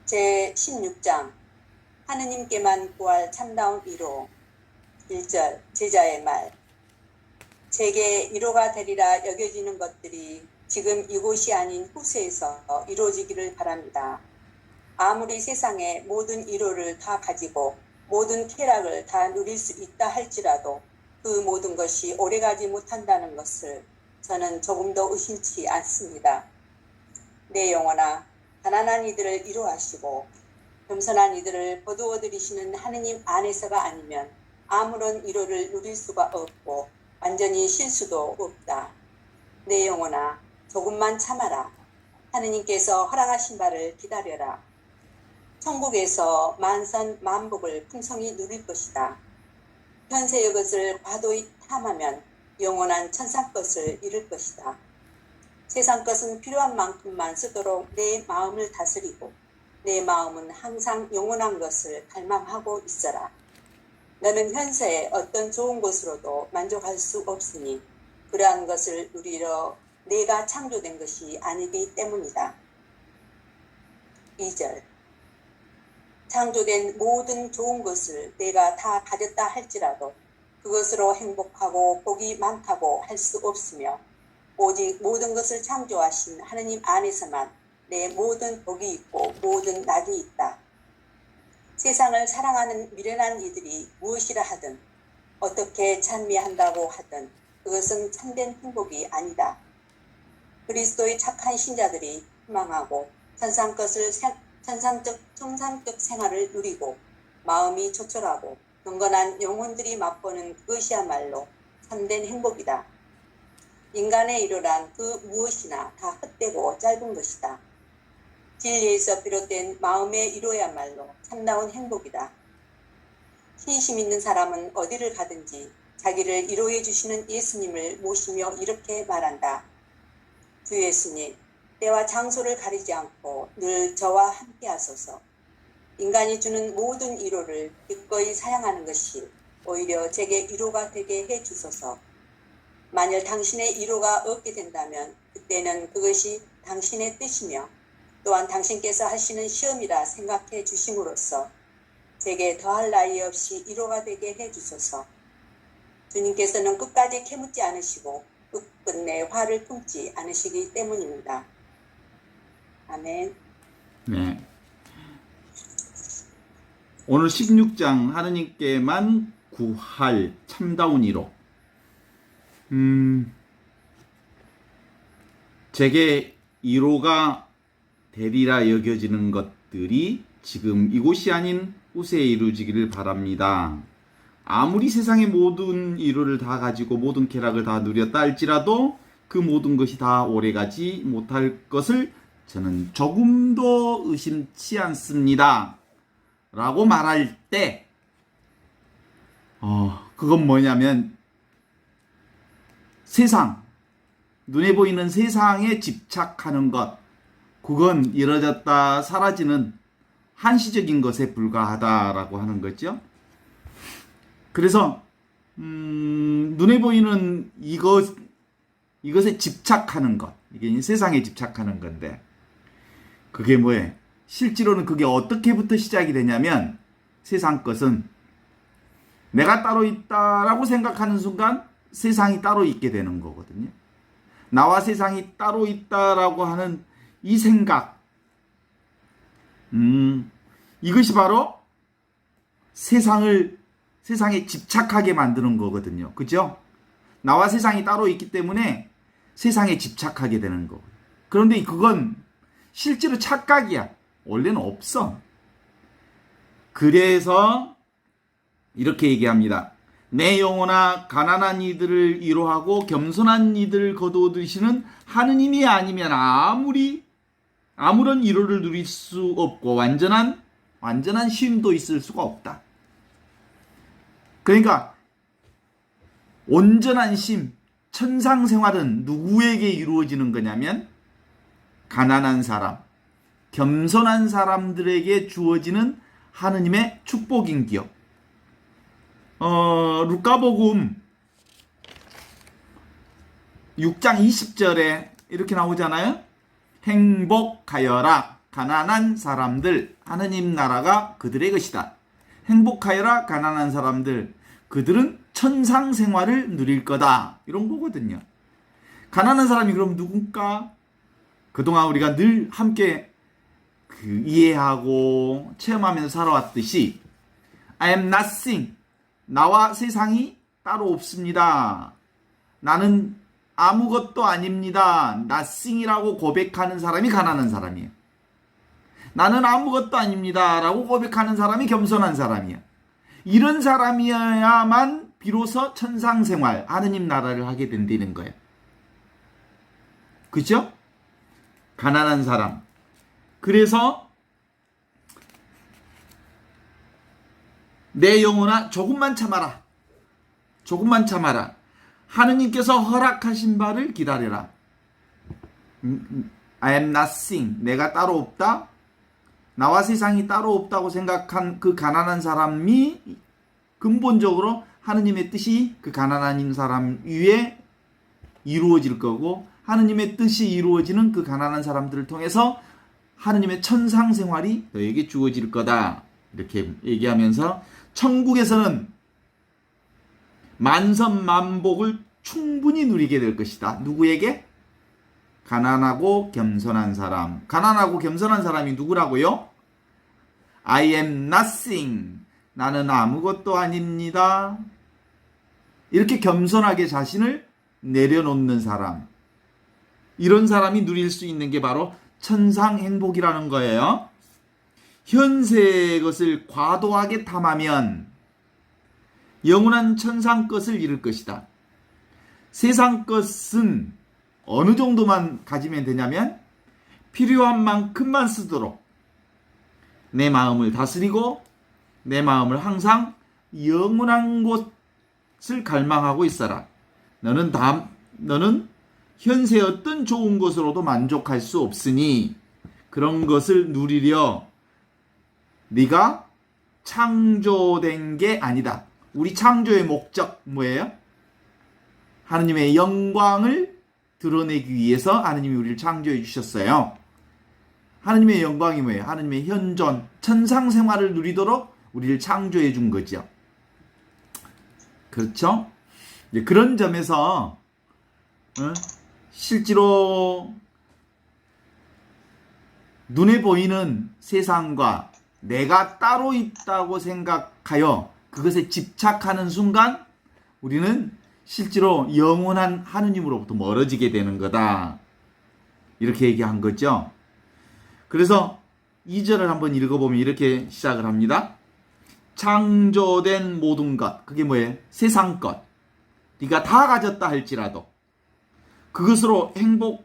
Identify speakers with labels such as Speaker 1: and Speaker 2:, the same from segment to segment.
Speaker 1: 제16장 하느님께만 구할 참다운 위로. 1절 제자의 말. 제게 위로가 되리라 여겨지는 것들이 지금 이곳이 아닌 후세에서 이루어지기를 바랍니다. 아무리 세상의 모든 위로를 다 가지고 모든 쾌락을 다 누릴 수 있다 할지라도 그 모든 것이 오래가지 못한다는 것을 저는 조금도 의심치 않습니다. 내 영혼아, 가난한 이들을 위로하시고 겸손한 이들을 거두어들이시는 하느님 안에서가 아니면 아무런 위로를 누릴 수가 없고 완전히 쉴 수도 없다. 내 영혼아, 조금만 참아라. 하느님께서 허락하신 바를 기다려라. 천국에서 만선만복을 풍성히 누릴 것이다. 현세의 것을 과도히 탐하면 영원한 천상 것을 잃을 것이다. 세상 것은 필요한 만큼만 쓰도록 내 마음을 다스리고 내 마음은 항상 영원한 것을 갈망하고 있어라. 너는 현세의 어떤 좋은 것으로도 만족할 수 없으니 그러한 것을 누리러 내가 창조된 것이 아니기 때문이다. 2절 창조된 모든 좋은 것을 내가 다 가졌다 할지라도 그것으로 행복하고 복이 많다고 할 수 없으며 오직 모든 것을 창조하신 하느님 안에서만 내 모든 복이 있고 모든 낙이 있다. 세상을 사랑하는 미련한 이들이 무엇이라 하든 어떻게 찬미한다고 하든 그것은 참된 행복이 아니다. 그리스도의 착한 신자들이 희망하고 천상적 생활을 누리고 마음이 조촐하고 경건한 영혼들이 맛보는 그것이야말로 참된 행복이다. 인간의 위로란 그 무엇이나 다 헛되고 짧은 것이다. 진리에서 비롯된 마음의 위로야말로 참다운 행복이다. 신심 있는 사람은 어디를 가든지 자기를 위로해 주시는 예수님을 모시며 이렇게 말한다. 주 예수님, 때와 장소를 가리지 않고 늘 저와 함께 하소서. 인간이 주는 모든 위로를 기꺼이 사양하는 것이 오히려 제게 위로가 되게 해 주소서. 만일 당신의 위로가 없게 된다면 그때는 그것이 당신의 뜻이며 또한 당신께서 하시는 시험이라 생각해 주심으로써 제게 더할 나위 없이 위로가 되게 해 주소서. 주님께서는 끝까지 캐묻지 않으시고 끝끝내 화를 품지 않으시기 때문입니다. 아멘.
Speaker 2: 네. 오늘 16장 하느님께만 구할 참다운 위로. 제게 위로가 되리라 여겨지는 것들이 지금 이곳이 아닌 후세에 이루어지기를 바랍니다. 아무리 세상의 모든 위로를 다 가지고 모든 쾌락을 다 누렸다 할지라도 그 모든 것이 다 오래가지 못할 것을 저는 조금도 의심치 않습니다. 라고 말할 때 그건 뭐냐면 세상, 눈에 보이는 세상에 집착하는 것, 그건 이뤄졌다 사라지는 한시적인 것에 불과하다라고 하는 거죠. 그래서 눈에 보이는 이것에 집착하는 것, 이게 세상에 집착하는 건데 그게 뭐예요? 실제로는 그게 어떻게부터 시작이 되냐면 세상 것은 내가 따로 있다라고 생각하는 순간 세상이 따로 있게 되는 거거든요. 나와 세상이 따로 있다라고 하는 이 생각, 이것이 바로 세상에 집착하게 만드는 거거든요. 그죠? 나와 세상이 따로 있기 때문에 세상에 집착하게 되는 거고. 그런데 그건 실제로 착각이야. 원래는 없어. 그래서 이렇게 얘기합니다. 내 영혼아, 가난한 이들을 위로하고 겸손한 이들을 거두어들이시는 하느님이 아니면 아무런 위로를 누릴 수 없고 완전한 쉼도 있을 수가 없다. 그러니까 온전한 쉼, 천상 생활은 누구에게 이루어지는 거냐면 가난한 사람, 겸손한 사람들에게 주어지는 하느님의 축복인기요. 루카복음 6장 20절에 이렇게 나오잖아요. 행복하여라. 가난한 사람들, 하느님 나라가 그들의 것이다. 행복하여라 가난한 사람들, 그들은 천상 생활을 누릴 거다. 이런 거거든요. 가난한 사람이 그럼 누군가? 그동안 우리가 늘 함께 이해하고 체험하면서 살아왔듯이 I am nothing. 나와 세상이 따로 없습니다. 나는 아무것도 아닙니다. nothing이라고 고백하는 사람이 가난한 사람이에요. 나는 아무것도 아닙니다. 라고 고백하는 사람이 겸손한 사람이야. 이런 사람이어야만 비로소 천상생활, 하느님 나라를 하게 된다는 거예요. 그죠? 가난한 사람. 그래서 내 영혼아 조금만 참아라. 조금만 참아라. 하느님께서 허락하신 바를 기다려라. I am nothing. 내가 따로 없다. 나와 세상이 따로 없다고 생각한 그 가난한 사람이 근본적으로 하느님의 뜻이 그 가난한 사람 위에 이루어질 거고, 하느님의 뜻이 이루어지는 그 가난한 사람들을 통해서 하느님의 천상 생활이 너에게 주어질 거다. 이렇게 얘기하면서 천국에서는 만선만복을 충분히 누리게 될 것이다. 누구에게? 가난하고 겸손한 사람. 가난하고 겸손한 사람이 누구라고요? I am nothing. 나는 아무것도 아닙니다. 이렇게 겸손하게 자신을 내려놓는 사람. 이런 사람이 누릴 수 있는 게 바로 천상 행복이라는 거예요. 현세의 것을 과도하게 탐하면 영원한 천상 것을 잃을 것이다. 세상 것은 어느 정도만 가지면 되냐면 필요한 만큼만 쓰도록 내 마음을 다스리고 내 마음을 항상 영원한 곳을 갈망하고 있어라. 너는 현세 어떤 좋은 것으로도 만족할 수 없으니 그런 것을 누리려 네가 창조된 게 아니다. 우리 창조의 목적 뭐예요? 하느님의 영광을 드러내기 위해서 하느님이 우리를 창조해 주셨어요. 하느님의 영광이 뭐예요? 하느님의 현존, 천상 생활을 누리도록 우리를 창조해 준 거죠. 그렇죠? 그런 점에서 실제로 눈에 보이는 세상과 내가 따로 있다고 생각하여 그것에 집착하는 순간 우리는 실제로 영원한 하느님으로부터 멀어지게 되는 거다. 이렇게 얘기한 거죠. 그래서 2절을 한번 읽어보면 이렇게 시작을 합니다. 창조된 모든 것, 그게 뭐예요? 세상 것. 네가 다 가졌다 할지라도 그것으로 행복하고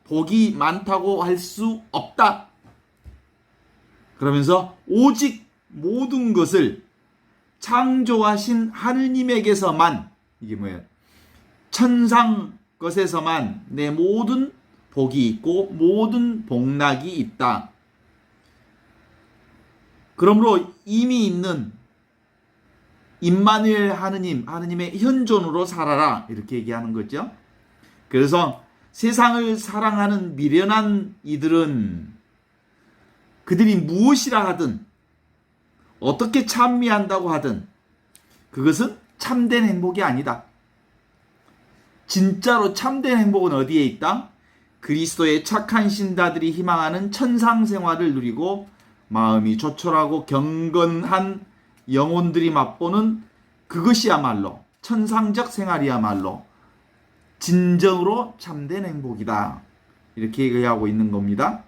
Speaker 2: 복이 많다고 할 수 없다. 그러면서 오직 모든 것을 창조하신 하느님에게서만, 이게 뭐예요? 천상 것에서만 내 모든 복이 있고 모든 복락이 있다. 그러므로 이미 있는 임마누엘 하느님, 하느님의 현존으로 살아라. 이렇게 얘기하는 거죠. 그래서 세상을 사랑하는 미련한 이들은 그들이 무엇이라 하든 어떻게 찬미한다고 하든 그것은 참된 행복이 아니다. 진짜로 참된 행복은 어디에 있다? 그리스도의 착한 신자들이 희망하는 천상 생활을 누리고 마음이 조촐하고 경건한 영혼들이 맛보는 그것이야말로 천상적 생활이야말로 진정으로 참된 행복이다. 이렇게 얘기하고 있는 겁니다.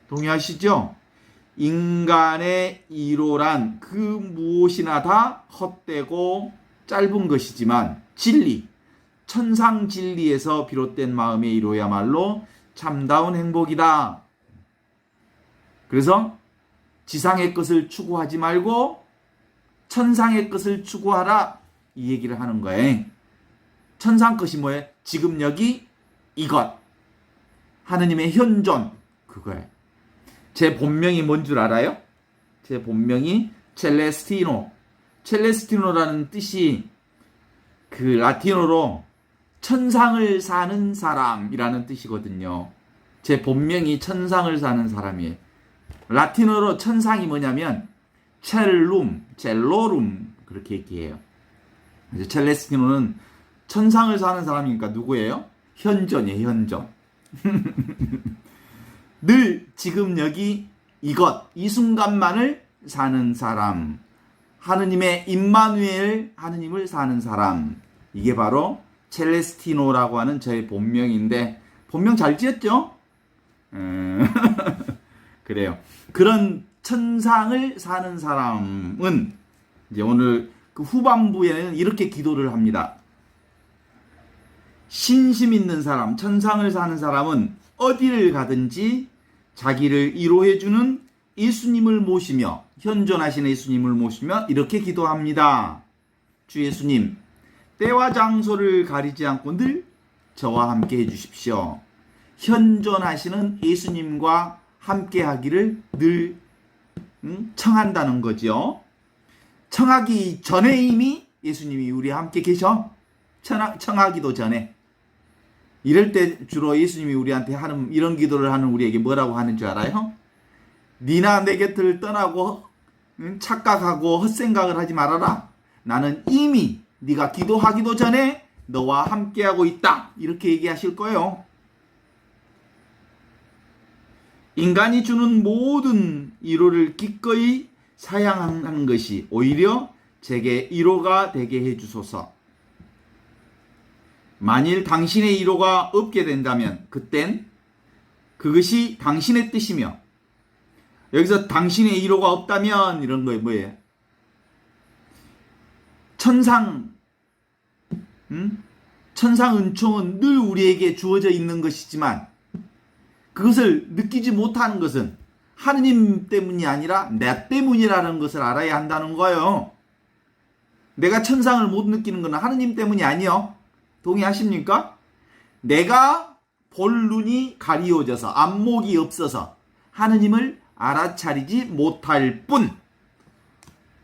Speaker 2: 동의하시죠? 인간의 이로란 그 무엇이나 다 헛되고 짧은 것이지만 진리, 천상 진리에서 비롯된 마음의 이로야말로 참다운 행복이다. 그래서 지상의 것을 추구하지 말고 천상의 것을 추구하라, 이 얘기를 하는 거예요. 천상 것이 뭐예요? 지금 여기 이것, 하느님의 현존, 그거예요. 제 본명이 뭔 줄 알아요? 제 본명이 첼레스티노. 첼레스티노라는 뜻이 그 라틴어로 천상을 사는 사람이라는 뜻이거든요. 제 본명이 천상을 사는 사람이에요. 라틴어로 천상이 뭐냐면 첼로룸 그렇게 얘기해요. 이제 첼레스티노는 천상을 사는 사람이니까 누구예요? 현존이에요, 현존. 늘 지금 여기 이것, 이 순간만을 사는 사람. 하느님의 임마누엘, 하느님을 사는 사람. 이게 바로 첼레스티노라고 하는 저의 본명인데, 본명 잘 지었죠? 그래요. 그런 천상을 사는 사람은 이제 오늘 그 후반부에는 이렇게 기도를 합니다. 신심 있는 사람, 천상을 사는 사람은 어디를 가든지 자기를 위로해주는 예수님을 모시며, 현존하시는 예수님을 모시며 이렇게 기도합니다. 주 예수님, 때와 장소를 가리지 않고 늘 저와 함께 해주십시오. 현존하시는 예수님과 함께 하기를 늘 청한다는 거죠. 청하기 전에 이미 예수님이 우리와 함께 계셔. 청하기도 전에. 이럴 때 주로 예수님이 우리한테 하는, 이런 기도를 하는 우리에게 뭐라고 하는 줄 알아요? 니나 내 곁을 떠나고 착각하고 헛생각을 하지 말아라. 나는 이미 네가 기도하기도 전에 너와 함께하고 있다. 이렇게 얘기하실 거예요. 인간이 주는 모든 위로를 기꺼이 사양하는 것이 오히려 제게 위로가 되게 해주소서. 만일 당신의 위로가 없게 된다면 그땐 그것이 당신의 뜻이며, 여기서 당신의 위로가 없다면 이런 거예요. 뭐예요? 천상 은총은 늘 우리에게 주어져 있는 것이지만 그것을 느끼지 못하는 것은 하느님 때문이 아니라 내 때문이라는 것을 알아야 한다는 거예요. 내가 천상을 못 느끼는 것은 하느님 때문이 아니요. 동의하십니까? 내가 볼 눈이 가리워져서 안목이 없어서 하느님을 알아차리지 못할 뿐,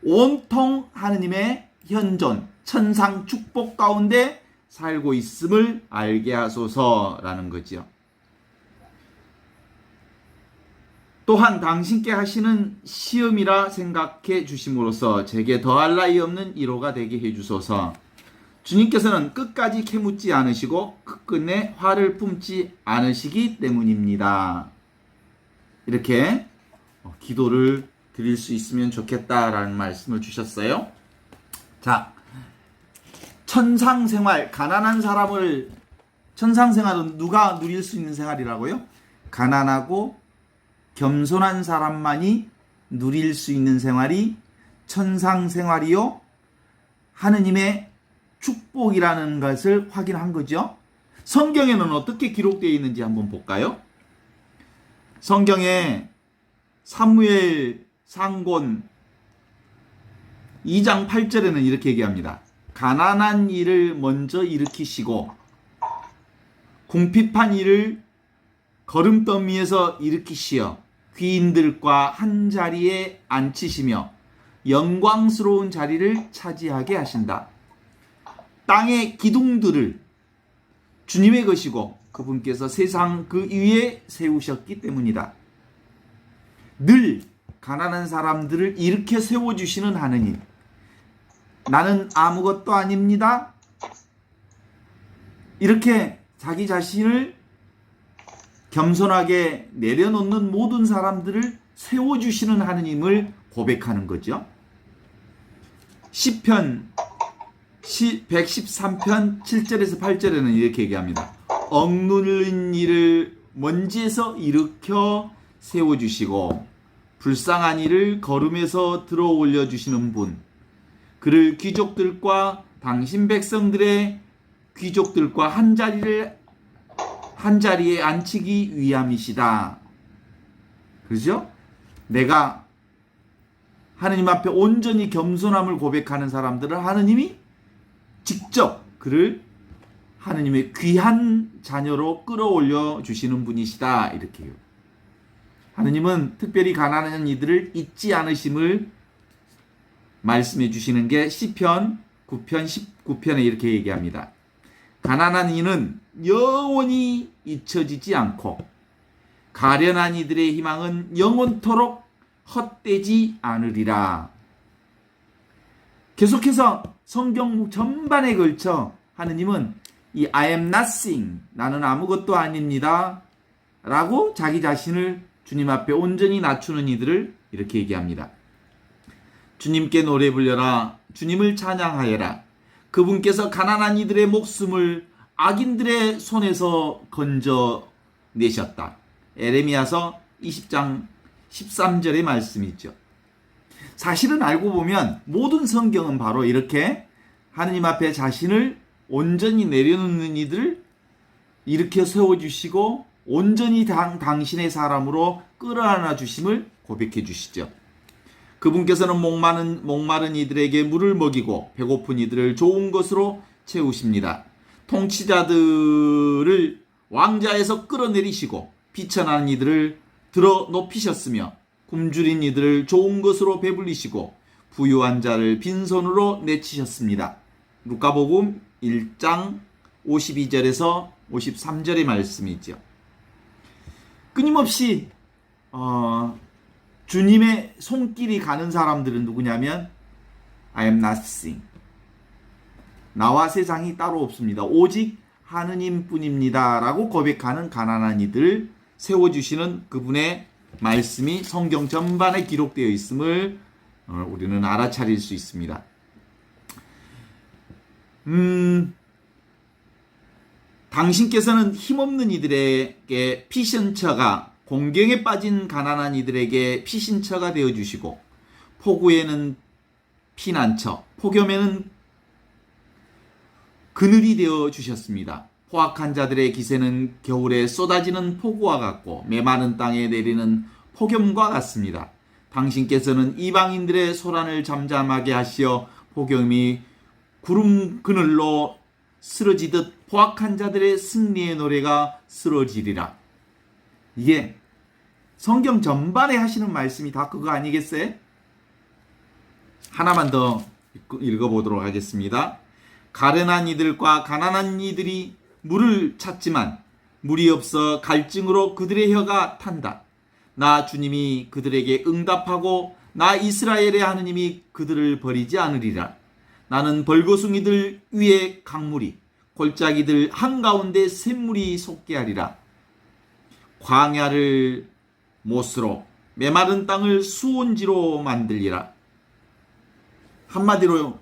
Speaker 2: 온통 하느님의 현존, 천상 축복 가운데 살고 있음을 알게 하소서라는 거지요. 또한 당신께 하시는 시험이라 생각해 주심으로써 제게 더할 나위 없는 위로가 되게 해주소서. 주님께서는 끝까지 캐묻지 않으시고 끝끝내 화를 품지 않으시기 때문입니다. 이렇게 기도를 드릴 수 있으면 좋겠다라는 말씀을 주셨어요. 자, 천상생활, 가난한 사람을, 천상생활은 누가 누릴 수 있는 생활이라고요? 가난하고 겸손한 사람만이 누릴 수 있는 생활이 천상생활이요, 하느님의 축복이라는 것을 확인한 거죠. 성경에는 어떻게 기록되어 있는지 한번 볼까요? 성경에 사무엘 상권 2장 8절에는 이렇게 얘기합니다. 가난한 일을 먼저 일으키시고 궁핍한 일을 걸음더미에서 일으키시어 귀인들과 한 자리에 앉히시며 영광스러운 자리를 차지하게 하신다. 땅의 기둥들을 주님의 것이고 그분께서 세상 그 위에 세우셨기 때문이다. 늘 가난한 사람들을 일으켜 세워주시는 하느님. 나는 아무것도 아닙니다. 이렇게 자기 자신을 겸손하게 내려놓는 모든 사람들을 세워주시는 하느님을 고백하는 거죠. 시편 113편 7절에서 8절에는 이렇게 얘기합니다. 억눌린 이를 먼지에서 일으켜 세워주시고 불쌍한 이를 거름에서 들어 올려주시는 분, 그를 귀족들과 당신 백성들의 귀족들과 한 자리에 앉히기 위함이시다. 그렇죠? 내가 하느님 앞에 온전히 겸손함을 고백하는 사람들을 하느님이 직접 그를 하느님의 귀한 자녀로 끌어올려 주시는 분이시다. 이렇게요. 하느님은 특별히 가난한 이들을 잊지 않으심을 말씀해 주시는 게 시편 9편 19편에 이렇게 얘기합니다. 가난한 이는 영원히 잊혀지지 않고 가련한 이들의 희망은 영원토록 헛되지 않으리라. 계속해서 성경 전반에 걸쳐 하느님은 이 I am nothing, 나는 아무것도 아닙니다 라고 자기 자신을 주님 앞에 온전히 낮추는 이들을 이렇게 얘기합니다. 주님께 노래 불려라, 주님을 찬양하여라. 그분께서 가난한 이들의 목숨을 악인들의 손에서 건져내셨다. 에레미야서 20장 13절의 말씀이죠. 사실은 알고 보면 모든 성경은 바로 이렇게 하느님 앞에 자신을 온전히 내려놓는 이들을 일으켜 세워주시고 온전히 당신의 사람으로 끌어안아 주심을 고백해 주시죠. 그분께서는 목마른 이들에게 물을 먹이고 배고픈 이들을 좋은 것으로 채우십니다. 통치자들을 왕자에서 끌어내리시고 비천한 이들을 들어 높이셨으며 굶주린 이들을 좋은 것으로 배불리시고 부유한 자를 빈손으로 내치셨습니다. 루카복음 1장 52절에서 53절의 말씀이죠. 끊임없이 주님의 손길이 가는 사람들은 누구냐면 I am nothing. 나와 세상이 따로 없습니다. 오직 하느님뿐입니다 라고 고백하는 가난한 이들을 세워주시는 그분의 말씀이 성경 전반에 기록되어 있음을 우리는 알아차릴 수 있습니다. 당신께서는 힘없는 이들에게 피신처가, 공경에 빠진 가난한 이들에게 피신처가 되어주시고 폭우에는 피난처, 폭염에는 그늘이 되어주셨습니다. 포악한 자들의 기세는 겨울에 쏟아지는 폭우와 같고 메마른 땅에 내리는 폭염과 같습니다. 당신께서는 이방인들의 소란을 잠잠하게 하시어 폭염이 구름 그늘로 쓰러지듯 포악한 자들의 승리의 노래가 쓰러지리라. 이게 성경 전반에 하시는 말씀이 다 그거 아니겠어요? 하나만 더 읽어보도록 하겠습니다. 가련한 이들과 가난한 이들이 물을 찾지만 물이 없어 갈증으로 그들의 혀가 탄다. 나 주님이 그들에게 응답하고 나 이스라엘의 하느님이 그들을 버리지 않으리라. 나는 벌거숭이들 위에 강물이, 골짜기들 한가운데 샘물이 솟게 하리라. 광야를 못으로 메마른 땅을 수온지로 만들리라. 한마디로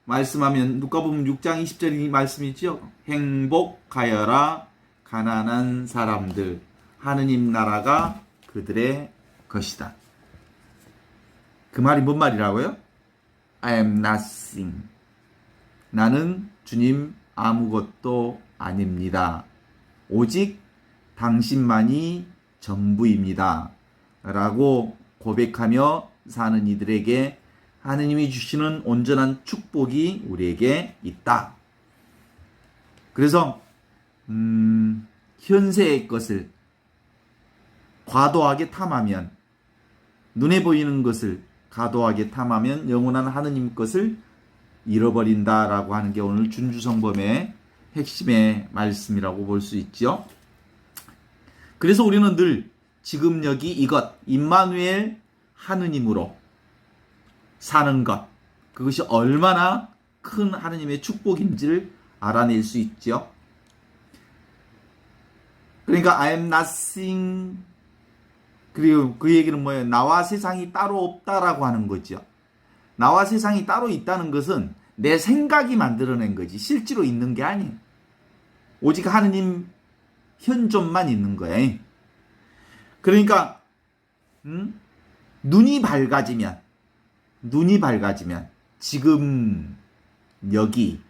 Speaker 2: 말씀하면 누가복음 6장 20절이 말씀이죠. 행복하여라 가난한 사람들, 하느님 나라가 그들의 것이다. 그 말이 뭔 말이라고요? I am nothing. 나는 주님 아무것도 아닙니다. 오직 당신만이 전부입니다. 라고 고백하며 사는 이들에게 하느님이 주시는 온전한 축복이 우리에게 있다. 그래서 현세의 것을 과도하게 탐하면, 눈에 보이는 것을 과도하게 탐하면 영원한 하느님 것을 잃어버린다라고 하는 게 오늘 준주성범의 핵심의 말씀이라고 볼 수 있죠. 그래서 우리는 늘 지금 여기 이것, 임마누엘 하느님으로 사는 것, 그것이 얼마나 큰 하느님의 축복인지를 알아낼 수 있죠. 그러니까 I am nothing, 그리고 그 얘기는 뭐예요? 나와 세상이 따로 없다라고 하는 거죠. 나와 세상이 따로 있다는 것은 내 생각이 만들어낸 거지 실제로 있는 게 아니에요. 오직 하느님 현존만 있는 거예요. 그러니까 눈이 밝아지면 지금 여기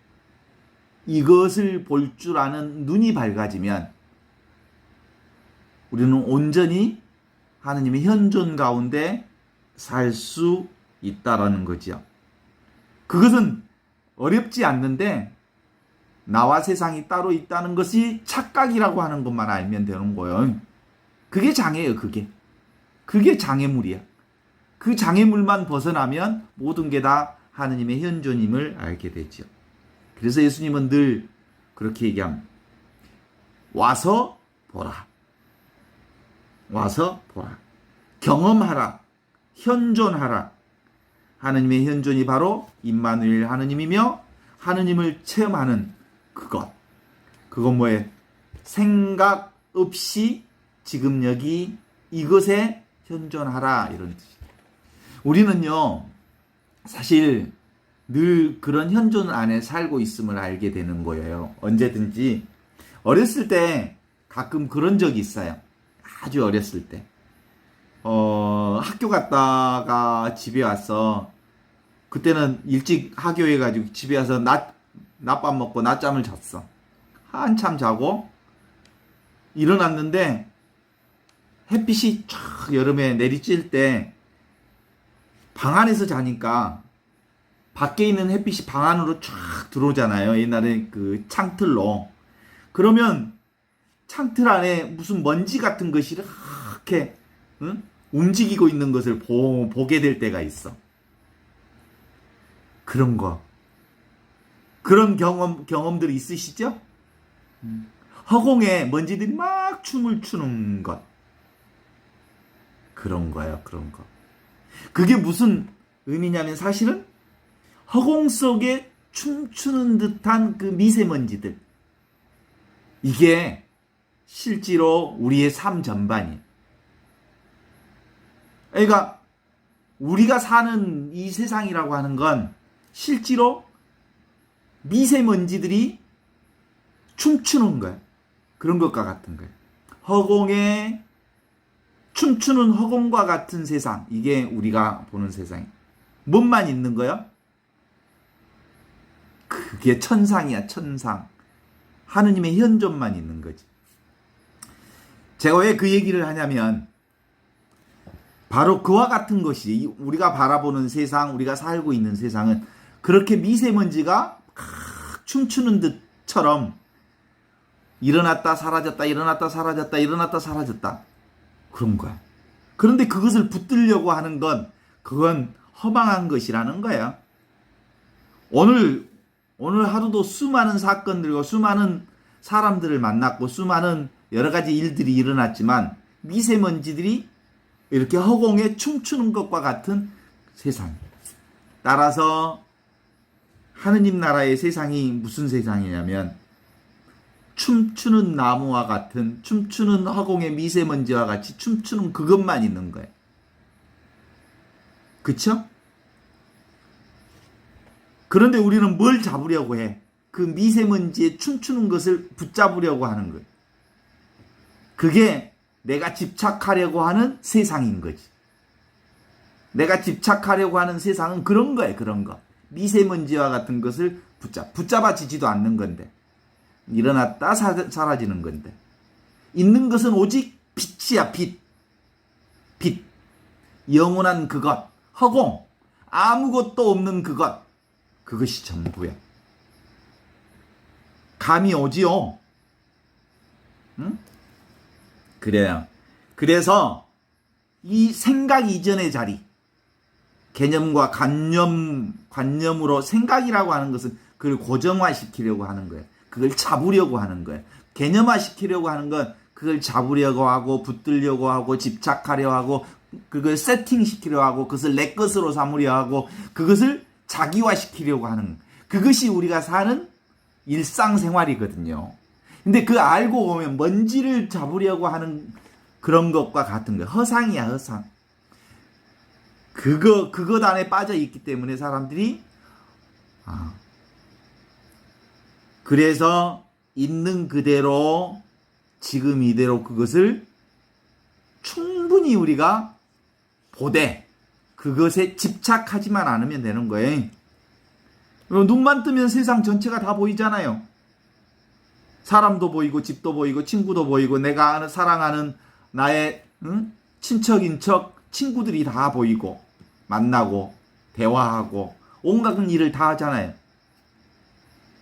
Speaker 2: 이것을 볼 줄 아는 눈이 밝아지면 우리는 온전히 하느님의 현존 가운데 살 수 있다라는 거죠. 그것은 어렵지 않는데 나와 세상이 따로 있다는 것이 착각이라고 하는 것만 알면 되는 거예요. 그게 장애예요. 그게 장애물이야. 그 장애물만 벗어나면 모든 게 다 하느님의 현존임을 알게 되죠. 그래서 예수님은 늘 그렇게 얘기합니다. 와서 보라. 와서 보라. 경험하라. 현존하라. 하느님의 현존이 바로 임마누엘 하느님이며 하느님을 체험하는 그것. 그건 뭐예요? 생각 없이 지금 여기 이것에 현존하라 이런 뜻이에요. 우리는요 사실 늘 그런 현존 안에 살고 있음을 알게 되는 거예요. 언제든지 어렸을 때 가끔 그런 적이 있어요. 아주 어렸을 때 학교 갔다가 집에 와서 그때는 일찍 하교해 가지고 집에 와서 낮밥 먹고 낮잠을 잤어. 한참 자고 일어났는데 햇빛이 쫙 여름에 내리쬐을 때 방 안에서 자니까 밖에 있는 햇빛이 방 안으로 쫙 들어오잖아요. 옛날에 그 창틀로. 그러면 창틀 안에 무슨 먼지 같은 것이 이렇게 움직이고 있는 것을 보게 될 때가 있어. 그런 거. 그런 경험들이 있으시죠? 허공에 먼지들이 막 춤을 추는 것. 그런 거예요, 그런 거. 그게 무슨 의미냐면 사실은 허공 속에 춤추는 듯한 그 미세먼지들. 이게 실제로 우리의 삶 전반이에요. 그러니까 우리가 사는 이 세상이라고 하는 건 실제로 미세먼지들이 춤추는 거예요. 그런 것과 같은 거예요. 허공에 춤추는 허공과 같은 세상. 이게 우리가 보는 세상이에요. 뭔만 있는 거예요? 그게 천상이야, 천상. 하느님의 현존만 있는 거지. 제가 왜 그 얘기를 하냐면 바로 그와 같은 것이 우리가 바라보는 세상, 우리가 살고 있는 세상은 그렇게 미세먼지가 춤추는 듯처럼 일어났다 사라졌다 일어났다 사라졌다 일어났다 사라졌다 그런 거야. 그런데 그것을 붙들려고 하는 건 그건 허망한 것이라는 거야. 오늘 하루도 수많은 사건들과 수많은 사람들을 만났고 수많은 여러 가지 일들이 일어났지만 미세먼지들이 이렇게 허공에 춤추는 것과 같은 세상. 따라서 하느님 나라의 세상이 무슨 세상이냐면 춤추는 나무와 같은 춤추는 허공의 미세먼지와 같이 춤추는 그것만 있는 거예요. 그쵸? 그런데 우리는 뭘 잡으려고 해? 그 미세먼지에 춤추는 것을 붙잡으려고 하는 거예요. 그게 내가 집착하려고 하는 세상인 거지. 내가 집착하려고 하는 세상은 그런 거예요. 그런 거. 미세먼지와 같은 것을 붙잡아지지도 않는 건데. 일어났다 사라지는 건데. 있는 것은 오직 빛이야. 빛. 영원한 그것. 허공. 아무것도 없는 그것. 그것이 전부야. 감이 오지요. 응? 그래요. 그래서 이 생각 이전의 자리, 개념과 관념으로 생각이라고 하는 것은 그걸 고정화시키려고 하는 거예요. 그걸 잡으려고 하는 거예요. 개념화시키려고 하는 건 그걸 잡으려고 하고 붙들려고 하고 집착하려 하고 그걸 세팅시키려 하고 그것을 내 것으로 삼으려 하고 그것을 자기화시키려고 하는 거예요. 그것이 우리가 사는 일상생활이거든요. 근데 그 알고 보면 먼지를 잡으려고 하는 그런 것과 같은 거예요. 허상이야, 허상. 그것 안에 빠져 있기 때문에 사람들이 그래서 있는 그대로 지금 이대로 그것을 충분히 우리가 보되 그것에 집착하지만 않으면 되는 거예요. 눈만 뜨면 세상 전체가 다 보이잖아요. 사람도 보이고 집도 보이고 친구도 보이고 내가 사랑하는 나의 친척인 척 친구들이 다 보이고 만나고 대화하고 온갖 일을 다 하잖아요.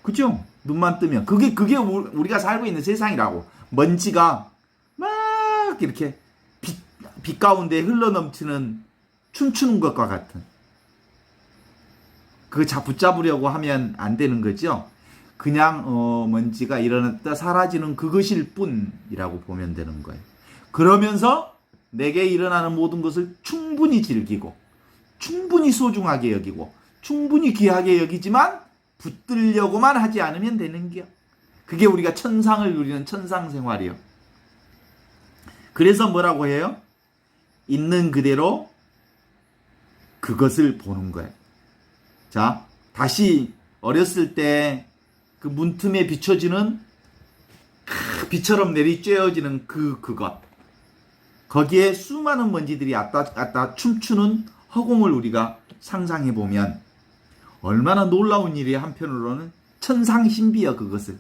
Speaker 2: 그죠? 눈만 뜨면 그게 우리가 살고 있는 세상이라고. 먼지가 막 이렇게 빛 가운데 흘러넘치는 춤추는 것과 같은 그거 붙잡으려고 하면 안 되는 거죠. 그냥 먼지가 일어났다 사라지는 그것일 뿐이라고 보면 되는 거예요. 그러면서 내게 일어나는 모든 것을 충분히 즐기고 충분히 소중하게 여기고 충분히 귀하게 여기지만 붙들려고만 하지 않으면 되는 겨. 그게 우리가 천상을 누리는 천상 생활이요. 그래서 뭐라고 해요? 있는 그대로 그것을 보는 거예요. 자, 다시 어렸을 때 그 문틈에 비춰지는 비처럼 내리쬐어지는 그것. 거기에 수많은 먼지들이 아따 춤추는 허공을 우리가 상상해 보면 얼마나 놀라운 일이 한편으로는 천상신비여. 그것을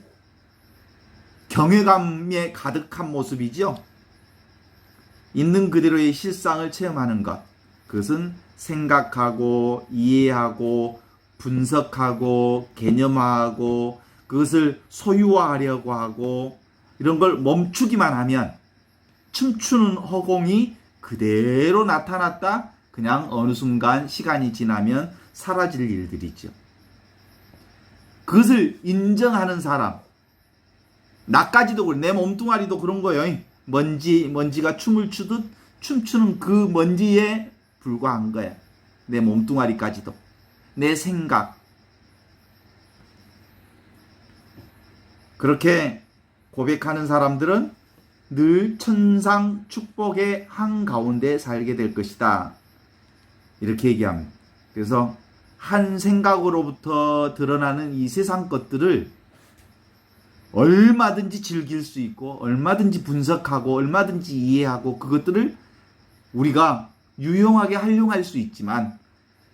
Speaker 2: 경외감에 가득한 모습이죠. 있는 그대로의 실상을 체험하는 것, 그것은 생각하고 이해하고 분석하고 개념화하고 그것을 소유화하려고 하고 이런 걸 멈추기만 하면 춤추는 허공이 그대로 나타났다 그냥 어느 순간 시간이 지나면 사라질 일들이죠. 그것을 인정하는 사람, 나까지도 그래. 내 몸뚱아리도 그런 거예요. 먼지가 춤을 추듯 춤추는 그 먼지에 불과한 거야. 내 몸뚱아리까지도. 내 생각. 그렇게 고백하는 사람들은 늘 천상 축복의 한가운데 살게 될 것이다. 이렇게 얘기합니다. 그래서 한 생각으로부터 드러나는 이 세상 것들을 얼마든지 즐길 수 있고 얼마든지 분석하고 얼마든지 이해하고 그것들을 우리가 유용하게 활용할 수 있지만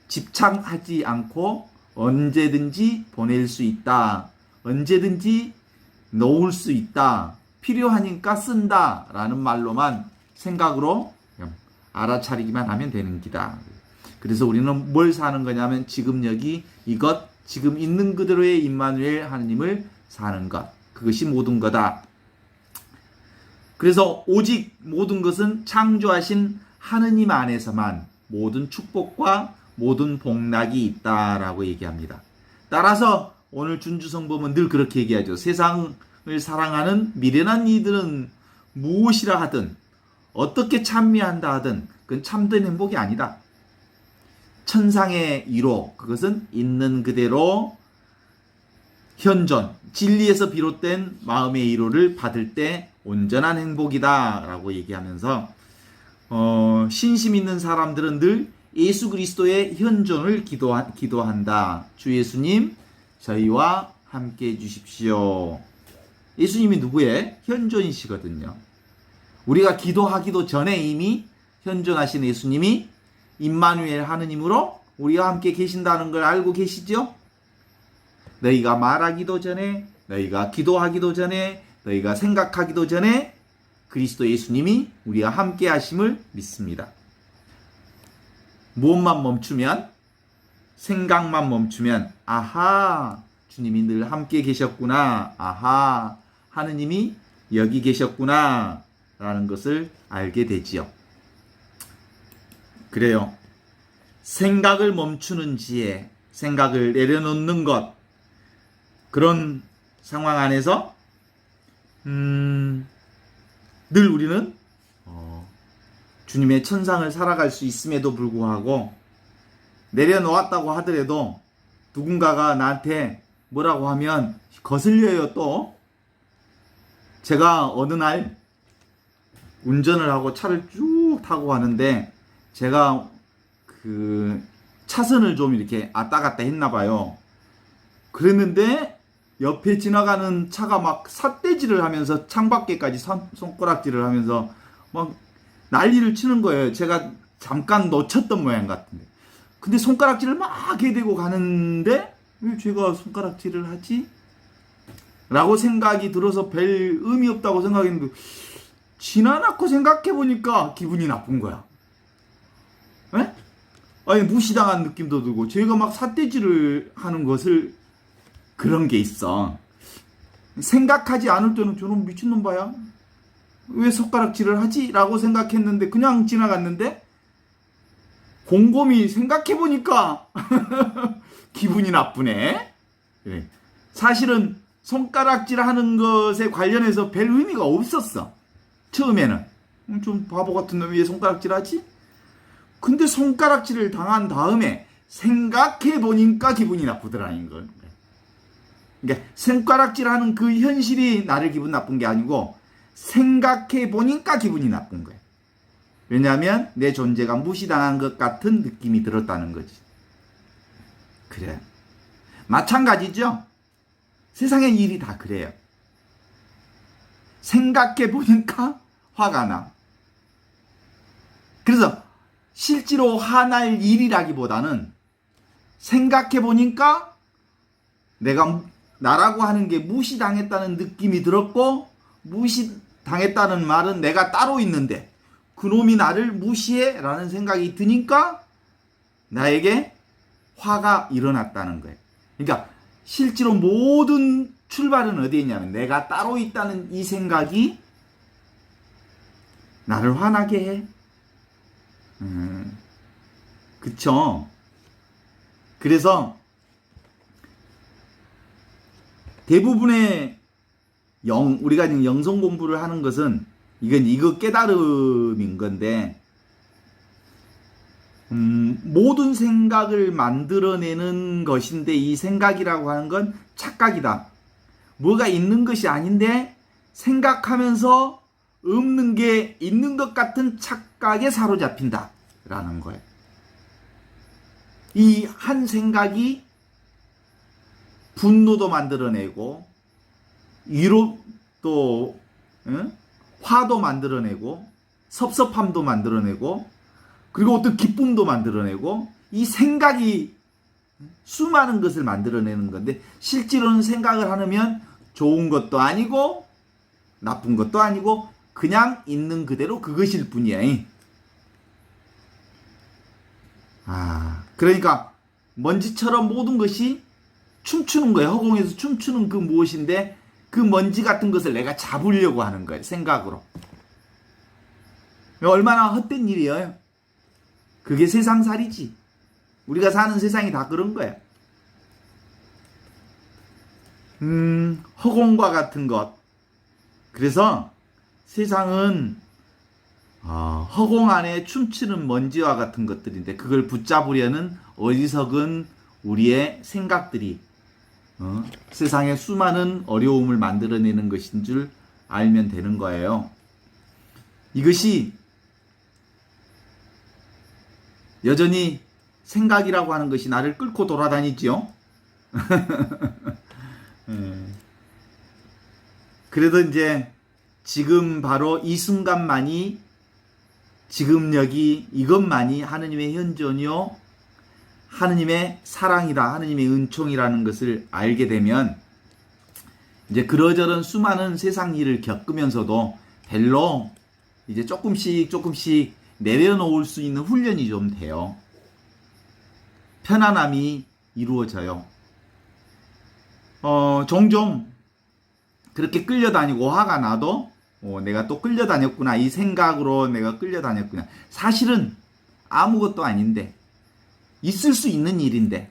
Speaker 2: 집착하지 않고 언제든지 보낼 수 있다. 언제든지 놓을 수 있다. 필요하니까 쓴다. 라는 말로만 생각으로 알아차리기만 하면 되는 기다. 그래서 우리는 뭘 사는 거냐면 지금 여기 이것, 지금 있는 그대로의 임마누엘 하느님을 사는 것. 그것이 모든 거다. 그래서 오직 모든 것은 창조하신 하느님 안에서만 모든 축복과 모든 복락이 있다라고 얘기합니다. 따라서 오늘 준주성범은 늘 그렇게 얘기하죠. 세상을 사랑하는 미련한 이들은 무엇이라 하든 어떻게 찬미한다 하든 그건 참된 행복이 아니다. 천상의 이로, 그것은 있는 그대로 현존, 진리에서 비롯된 마음의 이로를 받을 때 온전한 행복이다 라고 얘기하면서 신심 있는 사람들은 늘 예수 그리스도의 현존을 기도한다. 주 예수님, 저희와 함께 해주십시오. 예수님이 누구의? 현존이시거든요. 우리가 기도하기도 전에 이미 현존하신 예수님이 임마누엘 하느님으로 우리와 함께 계신다는 걸 알고 계시죠? 너희가 말하기도 전에, 너희가 기도하기도 전에, 너희가 생각하기도 전에 그리스도 예수님이 우리와 함께 하심을 믿습니다. 무엇만 멈추면, 생각만 멈추면, 아하, 주님이 늘 함께 계셨구나, 아하, 하느님이 여기 계셨구나 라는 것을 알게 되지요. 그래요. 생각을 멈추는 지혜, 생각을 내려놓는 것, 그런 상황 안에서 늘 우리는 주님의 천상을 살아갈 수 있음에도 불구하고 내려놓았다고 하더라도 누군가가 나한테 뭐라고 하면 거슬려요. 또 제가 어느 날 운전을 하고 차를 쭉 타고 가는데 제가 그 차선을 좀 이렇게 왔다 갔다 했나 봐요. 그랬는데 옆에 지나가는 차가 막 삿대질을 하면서 창밖에까지 손가락질을 하면서 막 난리를 치는 거예요. 제가 잠깐 놓쳤던 모양 같은데. 근데 손가락질을 막 해대고 가는데 왜 제가 손가락질을 하지? 라고 생각이 들어서 별 의미 없다고 생각했는데 지나놓고 생각해보니까 기분이 나쁜 거야. 에? 아니 무시당한 느낌도 들고 제가 막 삿대질을 하는 것을 그런 게 있어. 생각하지 않을 때는 저놈 미친놈 봐야 왜 손가락질을 하지? 라고 생각했는데 그냥 지나갔는데 곰곰이 생각해보니까 기분이 나쁘네. 네. 사실은 손가락질 하는 것에 관련해서 별 의미가 없었어. 처음에는. 좀 바보 같은 놈이 왜 손가락질하지? 근데 손가락질을 당한 다음에 생각해 보니까 기분이 나쁘더라는 걸. 그러니까 손가락질하는 그 현실이 나를 기분 나쁜 게 아니고 생각해 보니까 기분이 나쁜 거예요. 왜냐하면 내 존재가 무시당한 것 같은 느낌이 들었다는 거지. 그래. 마찬가지죠. 세상의 일이 다 그래요. 생각해 보니까 화가 나. 그래서 실제로 화날 일이라기보다는 생각해 보니까 내가 나라고 하는 게 무시당했다는 느낌이 들었고, 무시당했다는 말은 내가 따로 있는데 그놈이 나를 무시해 라는 생각이 드니까 나에게 화가 일어났다는 거예요. 그러니까 실제로 모든 출발은 어디에 있냐면 내가 따로 있다는 이 생각이 나를 화나게 해. 그쵸? 그래서 대부분의 우리가 지금 영성 공부를 하는 것은 이거 깨달음인 건데, 모든 생각을 만들어내는 것인데 이 생각이라고 하는 건 착각이다. 뭐가 있는 것이 아닌데 생각하면서 없는 게 있는 것 같은 착각에 사로잡힌다 라는 거예요. 이 한 생각이 분노도 만들어내고 위로도 화도 만들어내고 섭섭함도 만들어내고 그리고 어떤 기쁨도 만들어내고 이 생각이 수많은 것을 만들어내는 건데 실제로는 생각을 하면 좋은 것도 아니고 나쁜 것도 아니고 그냥 있는 그대로 그것일 뿐이야. 그러니까 먼지처럼 모든 것이 춤추는 거예요. 허공에서 춤추는 그 무엇인데 그 먼지 같은 것을 내가 잡으려고 하는 거예요. 생각으로. 얼마나 헛된 일이에요. 그게 세상살이지. 우리가 사는 세상이 다 그런 거야. 허공과 같은 것. 그래서 세상은 허공 안에 춤추는 먼지와 같은 것들인데 그걸 붙잡으려는 어리석은 우리의 생각들이 세상에 수많은 어려움을 만들어내는 것인 줄 알면 되는 거예요. 이것이 여전히 생각이라고 하는 것이 나를 끌고 돌아다니지요. 그래도 이제 지금 바로 이 순간만이 지금 여기 이것만이 하느님의 현존이요 하느님의 사랑이다 하느님의 은총이라는 것을 알게 되면 이제 그러저런 수많은 세상 일을 겪으면서도 별로 이제 조금씩 내려놓을 수 있는 훈련이 좀 돼요. 편안함이 이루어져요. 종종 그렇게 끌려다니고 화가 나도 내가 또 끌려다녔구나. 이 생각으로 내가 끌려다녔구나. 사실은 아무것도 아닌데 있을 수 있는 일인데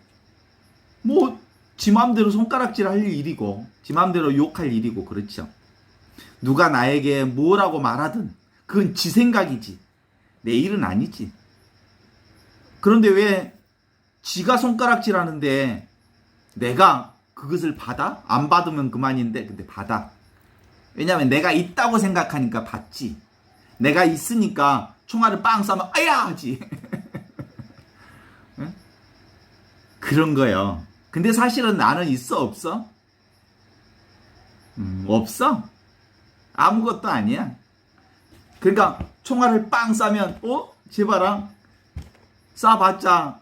Speaker 2: 지 맘대로 손가락질 할 일이고 지 맘대로 욕할 일이고 그렇죠. 누가 나에게 뭐라고 말하든 그건 지 생각이지 내 일은 아니지. 그런데 왜 지가 손가락질 하는데 내가 그것을 받아? 안 받으면 그만인데 근데 받아. 왜냐하면 내가 있다고 생각하니까 받지. 내가 있으니까 총알을 빵 쏴면 아야 하지. 그런 거예요. 근데 사실은 나는 있어 없어? 없어. 아무것도 아니야. 그러니까 총알을 빵 쏴면 제발아 쏴봤자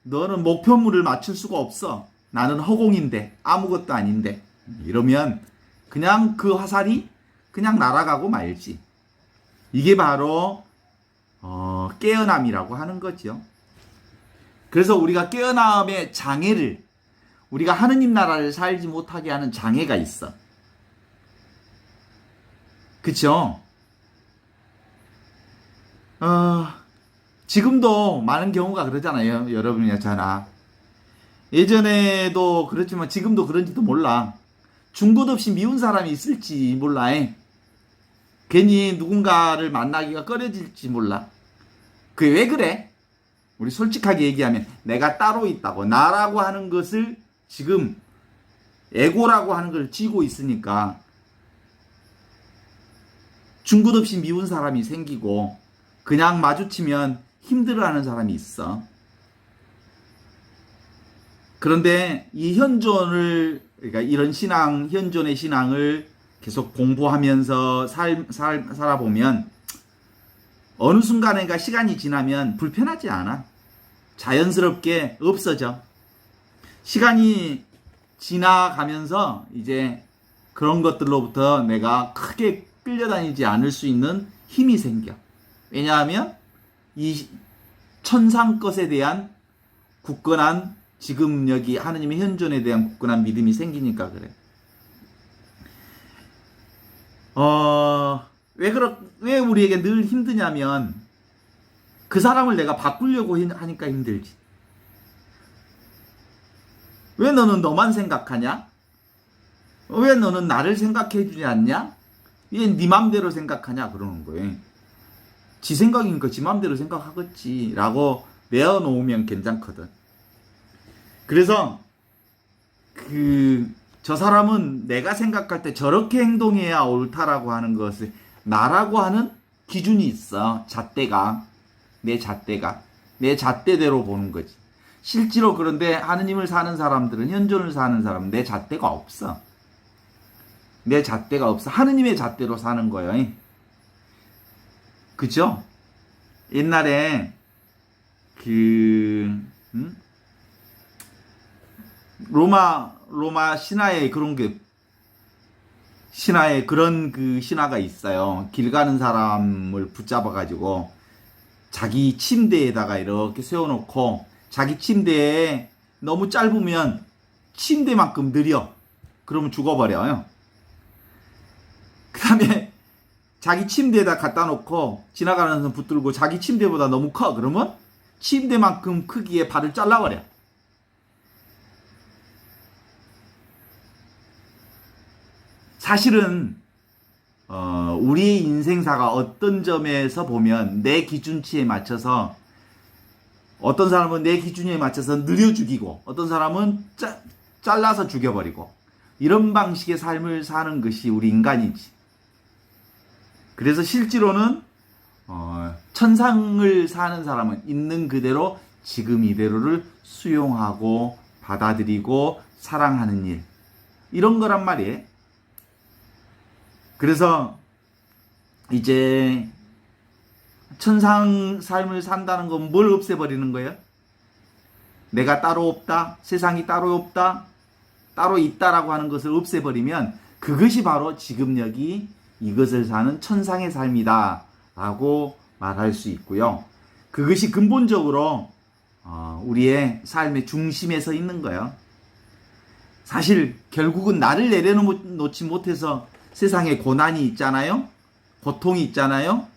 Speaker 2: 너는 목표물을 맞출 수가 없어. 나는 허공인데 아무것도 아닌데 이러면 그냥 그 화살이 그냥 날아가고 말지. 이게 바로 깨어남이라고 하는 거죠. 그래서 우리가 깨어남의 장애를 우리가 하느님 나라를 살지 못하게 하는 장애가 있어. 그쵸? 지금도 많은 경우가 그러잖아요. 여러분이잖아. 예전에도 그렇지만 지금도 그런지도 몰라. 중봇 없이 미운 사람이 있을지 몰라. 괜히 누군가를 만나기가 꺼려질지 몰라. 그게 왜 그래? 우리 솔직하게 얘기하면 내가 따로 있다고, 나라고 하는 것을 지금 에고라고 하는 걸 쥐고 있으니까 중구 없이 미운 사람이 생기고 그냥 마주치면 힘들어하는 사람이 있어. 그런데 이 현존을, 그러니까 이런 신앙, 현존의 신앙을 계속 공부하면서 살아보면 어느 순간인가 시간이 지나면 불편하지 않아. 자연스럽게 없어져. 시간이 지나가면서 이제 그런 것들로부터 내가 크게 끌려다니지 않을 수 있는 힘이 생겨. 왜냐하면 이 천상 것에 대한 굳건한, 지금 여기 하느님의 현존에 대한 굳건한 믿음이 생기니까 그래. 왜 우리에게 늘 힘드냐면 그 사람을 내가 바꾸려고 하니까 힘들지. 왜 너는 너만 생각하냐? 왜 너는 나를 생각해 주지 않냐? 왜 네 맘대로 생각하냐? 그러는 거예요. 지 생각이니까 지 맘대로 생각하겠지 라고 내어놓으면 괜찮거든. 그래서 저 사람은 내가 생각할 때 저렇게 행동해야 옳다라고 하는 것을 나라고 하는 기준이 있어. 잣대가. 내 잣대대로 보는 거지. 실제로 그런데 하느님을 사는 사람들은, 현존을 사는 사람은 내 잣대가 없어. 내 잣대가 없어. 하느님의 잣대로 사는 거예요. 그죠? 옛날에 로마 신화에 그런 신화가 있어요. 길 가는 사람을 붙잡아가지고 자기 침대에다가 이렇게 세워놓고 자기 침대에 너무 짧으면 침대만큼 느려. 그러면 죽어버려요. 그 다음에 자기 침대에다 갖다 놓고 지나가는 사람 붙들고 자기 침대보다 너무 커. 그러면 침대만큼 크기의 발을 잘라버려. 사실은 우리의 인생사가 어떤 점에서 보면 내 기준치에 맞춰서, 어떤 사람은 내 기준에 맞춰서 느려 죽이고 어떤 사람은 잘라서 죽여버리고, 이런 방식의 삶을 사는 것이 우리 인간이지. 그래서 실제로는 천상을 사는 사람은 있는 그대로 지금 이대로를 수용하고 받아들이고 사랑하는 일, 이런 거란 말이에요. 그래서 이제 천상 삶을 산다는 건 뭘 없애버리는 거예요? 내가 따로 없다, 세상이 따로 없다, 따로 있다라고 하는 것을 없애버리면 그것이 바로 지금 여기 이것을 사는 천상의 삶이다 라고 말할 수 있고요. 그것이 근본적으로 우리의 삶의 중심에 서 있는 거예요. 사실 결국은 나를 내려놓지 못해서 세상에 고난이 있잖아요. 고통이 있잖아요.